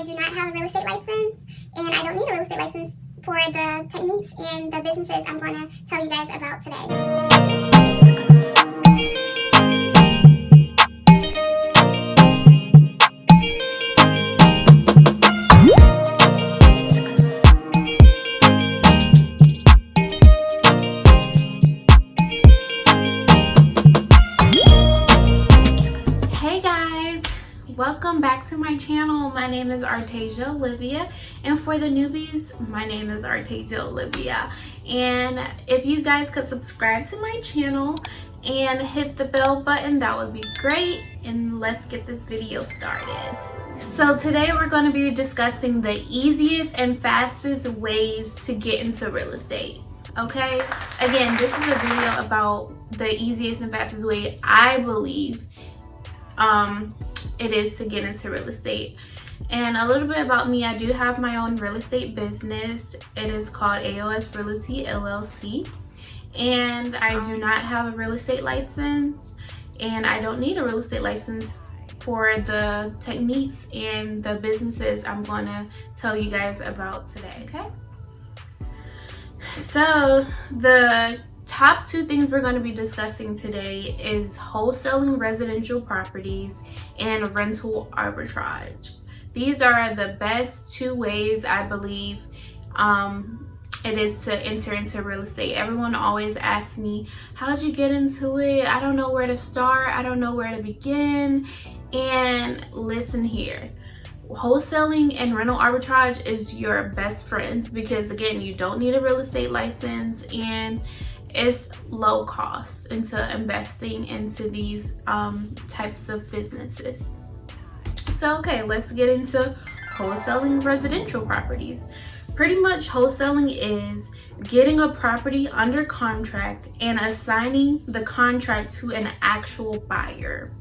do not have a real estate license, and I don't need a real estate license for the techniques and the businesses I'm going to tell you guys about today. Welcome back to my channel. My name is Artasia Olivia, and for the newbies, my name is Artasia Olivia. And if you guys could subscribe to my channel and hit the bell button, that would be great. And let's get this video started. So today we're going to be discussing the easiest and fastest ways to get into real estate. Okay, again, this is a video about the easiest and fastest way I believe it is to get into real estate. And a little bit about me, I do have my own real estate business. It is called AOS Realty LLC, and I do not have a real estate license, and I don't need a real estate license for the techniques and the businesses I'm going to tell you guys about today. Okay, so the top two things we're going to be discussing today is wholesaling residential properties and rental arbitrage. These are the best two ways I believe it is to enter into real estate. Everyone always asks me, how'd you get into it? I don't know where to start. I don't know where to begin. And listen here, wholesaling and rental arbitrage is your best friends, because again, you don't need a real estate license and it's low cost into investing into these types of businesses. So okay, let's get into wholesaling residential properties. Pretty much wholesaling is getting a property under contract and assigning the contract to an actual buyer.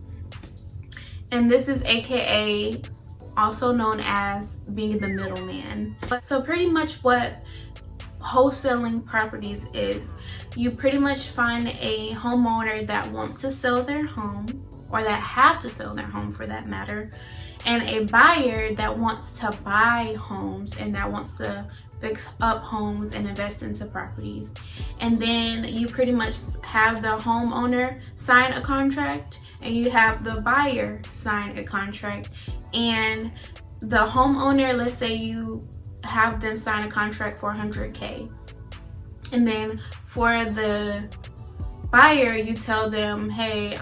And this is AKA also known as being the middleman. So pretty much what wholesaling properties is, you pretty much find a homeowner that wants to sell their home, or that have to sell their home for that matter, and a buyer that wants to buy homes and that wants to fix up homes and invest into properties. And then you pretty much have the homeowner sign a contract and you have the buyer sign a contract. And the homeowner, let's say you have them sign a contract for 100K, and then for the buyer you tell them, hey,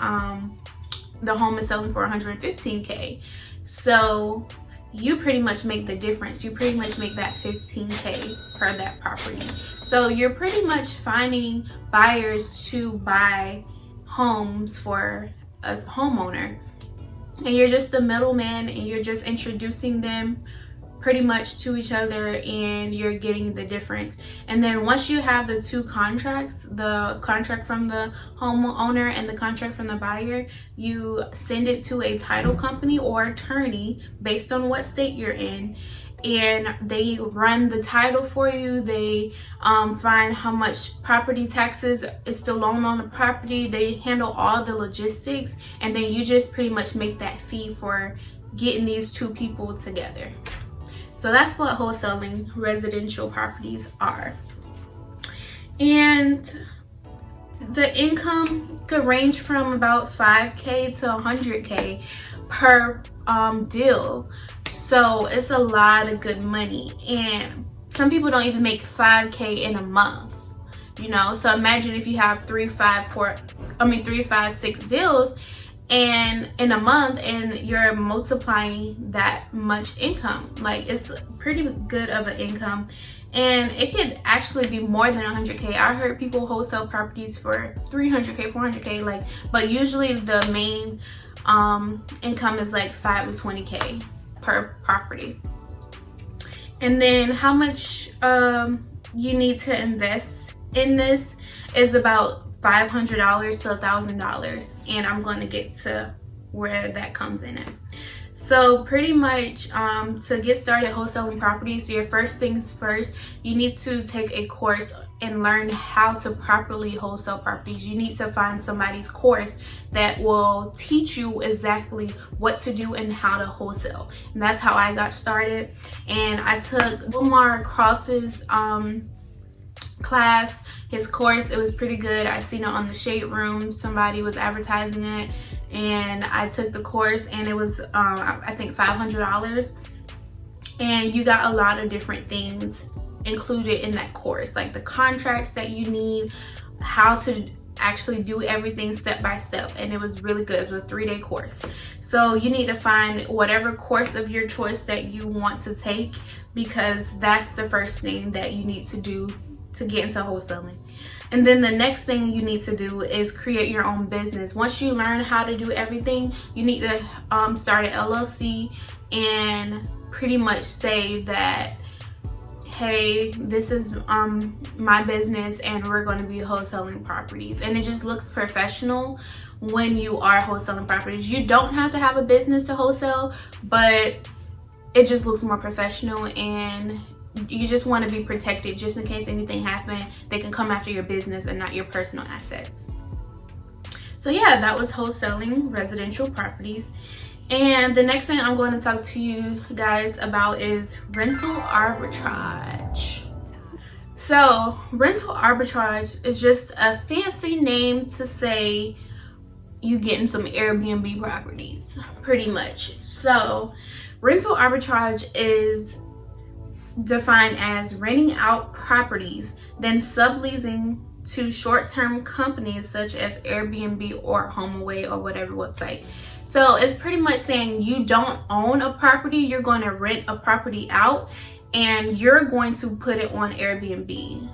the home is selling for 115K. So you pretty much make the difference. You pretty much make that 15K for that property. So you're pretty much finding buyers to buy homes for a homeowner, and you're just the middleman, and you're just introducing them pretty much to each other, and you're getting the difference. And then once you have the two contracts, the contract from the homeowner and the contract from the buyer, you send it to a title company or attorney based on what state you're in, and they run the title for you. They find how much property taxes is still owed on the property. They handle all the logistics, and then you just pretty much make that fee for getting these two people together. So that's what wholesaling residential properties are. And the income could range from about 5K to 100K per deal. So it's a lot of good money. And some people don't even make 5K in a month, you know? So imagine if you have 3, 5, 6 deals and in a month, and you're multiplying that much income. Like, it's pretty good of an income, and it could actually be more than 100K. I heard people wholesale properties for 300K, 400K, like, but usually the main income is like 5 to 20K per property. And then how much you need to invest in this is about $500 to $1,000, and I'm going to get to where that comes in at. So pretty much to get started wholesaling properties, your first things first, you need to take a course and learn how to properly wholesale properties, you need to find somebody's course that will teach you exactly what to do and how to wholesale. And that's how I got started. And I took Omar Cross's class, his course. It was pretty good. I seen it on the Shade Room. Somebody was advertising it, and I took the course, and it was I think $500. And you got a lot of different things included in that course, like the contracts that you need, how to actually do everything step by step. And it was really good. It was a 3-day course. So you need to find whatever course of your choice that you want to take, because that's the first thing that you need to do to get into wholesaling. And then the next thing you need to do is create your own business. Once you learn how to do everything, you need to start an LLC and pretty much say that, hey, this is my business and we're going to be wholesaling properties. And it just looks professional when you are wholesaling properties. You don't have to have a business to wholesale, but it just looks more professional, and you just want to be protected just in case anything happens. They can come after your business and not your personal assets. So yeah, that was wholesaling residential properties. And the next thing I'm going to talk to you guys about is rental arbitrage. So rental arbitrage is just a fancy name to say you getting some Airbnb properties, pretty much. So rental arbitrage is defined as renting out properties, then subleasing to short-term companies such as Airbnb or HomeAway or whatever website. So it's pretty much saying you don't own a property, you're going to rent a property out and you're going to put it on Airbnb.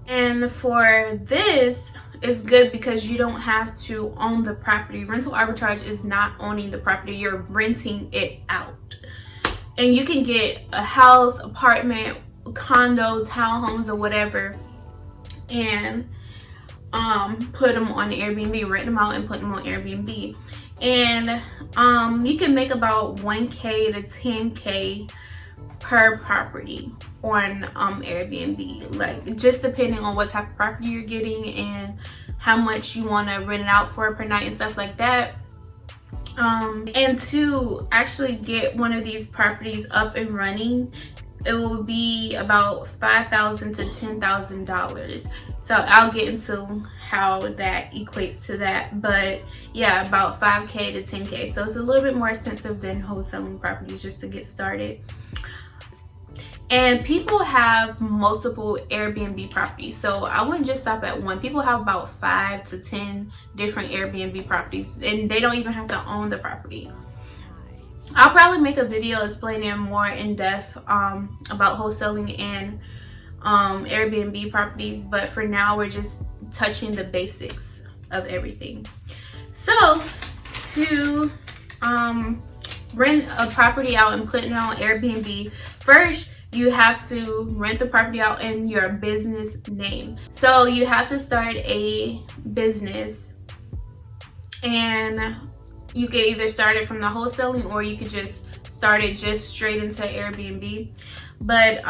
And for this, it's good because you don't have to own the property. Rental arbitrage is not owning the property, you're renting it out. And you can get a house, apartment, condo, townhomes, or whatever, and put them on Airbnb, rent them out and put them on Airbnb. And you can make about $1K to $10K per property on Airbnb, like just depending on what type of property you're getting and how much you want to rent it out for per night and stuff like that. And to actually get one of these properties up and running, it will be about $5,000 to $10,000. So I'll get into how that equates to that, but yeah, about 5K to 10K. So it's a little bit more expensive than wholesaling properties just to get started. And people have multiple Airbnb properties, so I wouldn't just stop at one. People have about 5 to 10 different Airbnb properties, and they don't even have to own the property. I'll probably make a video explaining more in depth about wholesaling and Airbnb properties, but for now we're just touching the basics of everything. So to rent a property out and put it on Airbnb, first you have to rent the property out in your business name. So you have to start a business, and you can either start it from the wholesaling or you could just start it just straight into Airbnb. But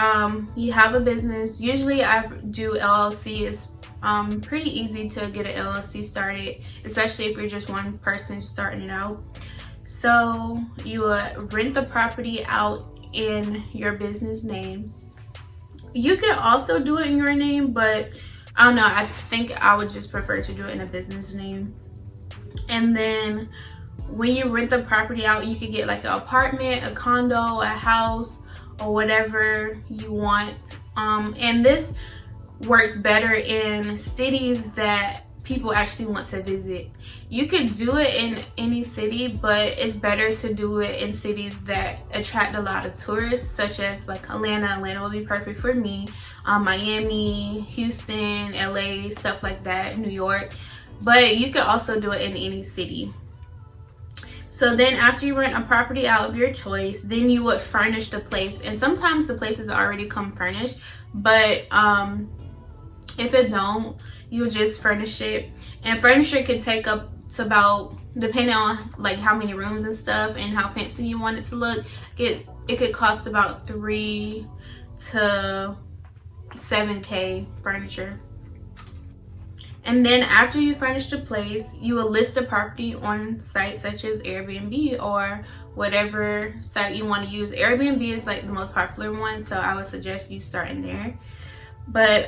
you have a business. Usually I do LLC. It's pretty easy to get an LLC started, especially if you're just one person starting it out. So you rent the property out in your business name. You can also do it in your name, but I don't know, I think I would just prefer to do it in a business name. And then when you rent the property out, you can get like an apartment, a condo, a house, or whatever you want. And this works better in cities that people actually want to visit. You could do it in any city, but it's better to do it in cities that attract a lot of tourists, such as like Atlanta. Atlanta will be perfect for me. Miami, Houston, LA, stuff like that, New York. But you could also do it in any city. So then after you rent a property out of your choice, then you would furnish the place. And sometimes the places already come furnished, but if it don't, you just furnish it. And furniture could take up to about, depending on like how many rooms and stuff and how fancy you want it to look, it could cost about $3,000 to 7K furniture. And then after you furnish the place, you will list the property on sites such as Airbnb or whatever site you want to use. Airbnb is like the most popular one, so I would suggest you starting there. But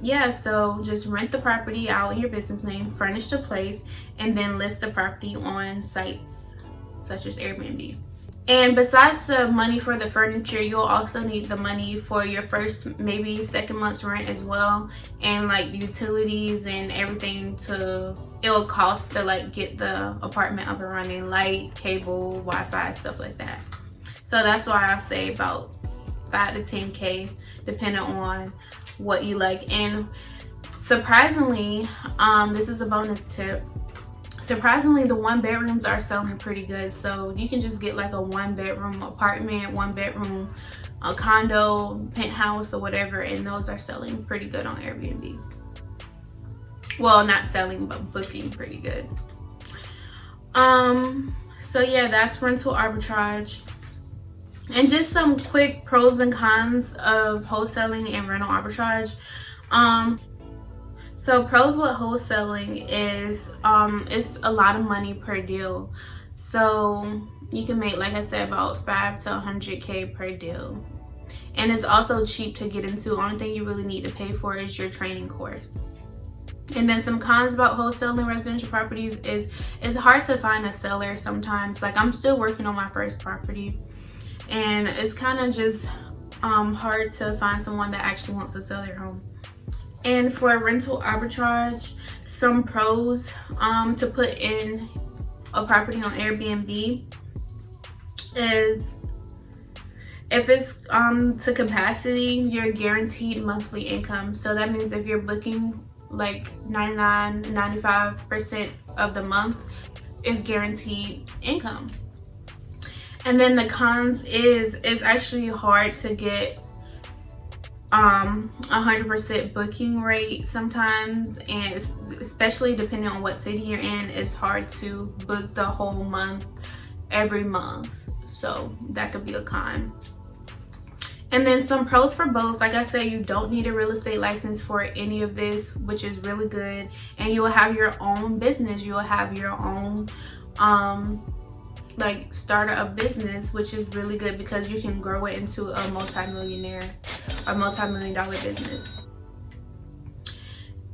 yeah, so just rent the property out in your business name, furnish the place, and then list the property on sites such as Airbnb. And besides the money for the furniture, you'll also need the money for your first, maybe second month's rent as well, and like utilities and everything it will cost to like get the apartment up and running, light, cable, Wi-Fi, stuff like that. So that's why I say about 5 to 10K, depending on what you like. And surprisingly, this is a bonus tip. Surprisingly, the 1-bedrooms are selling pretty good. So you can just get like a 1-bedroom apartment, 1-bedroom condo, penthouse, or whatever, and those are selling pretty good on Airbnb. Well, not selling, but booking pretty good. So yeah, that's rental arbitrage. And just some quick pros and cons of wholesaling and rental arbitrage. So pros with wholesaling is it's a lot of money per deal. So you can make, like I said, about 5 to 100K per deal. And it's also cheap to get into. Only thing you really need to pay for is your training course. And then some cons about wholesaling residential properties is it's hard to find a seller sometimes. Like, I'm still working on my first property, and it's kind of just hard to find someone that actually wants to sell their home. And for rental arbitrage, some pros to put in a property on Airbnb is if it's to capacity, you're guaranteed monthly income. So that means if you're booking like 95% of the month, is guaranteed income. And then the cons is it's actually hard to get 100% booking rate sometimes, and especially depending on what city you're in, it's hard to book the whole month every month. So that could be a con. And then some pros for both. Like I said, you don't need a real estate license for any of this, which is really good. And you will have your own business. You will have your own like starter a business, which is really good because you can grow it into a multi-million-dollar business.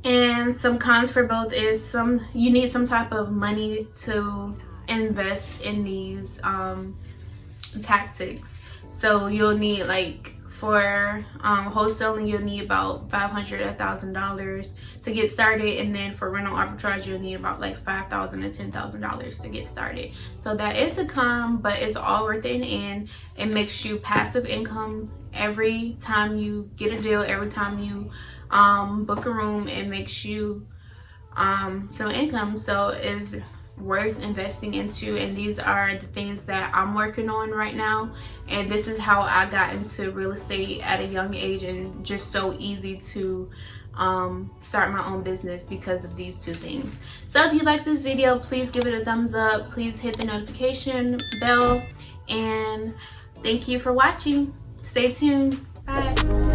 And some cons for both is you need some type of money to invest in these tactics. So you'll need, like, for wholesaling, you'll need about $500 to $1,000 to get started, and then for rental arbitrage, you'll need about like $5,000 to $10,000 to get started. So that is a con, but it's all worth it in the end. It makes you passive income every time you get a deal, every time you book a room. It makes you some income. So it's worth investing into, and these are the things that I'm working on right now. And this is how I got into real estate at a young age, and just so easy to start my own business because of these two things. So if you like this video, please give it a thumbs up, please hit the notification bell, and thank you for watching. Stay tuned. Bye.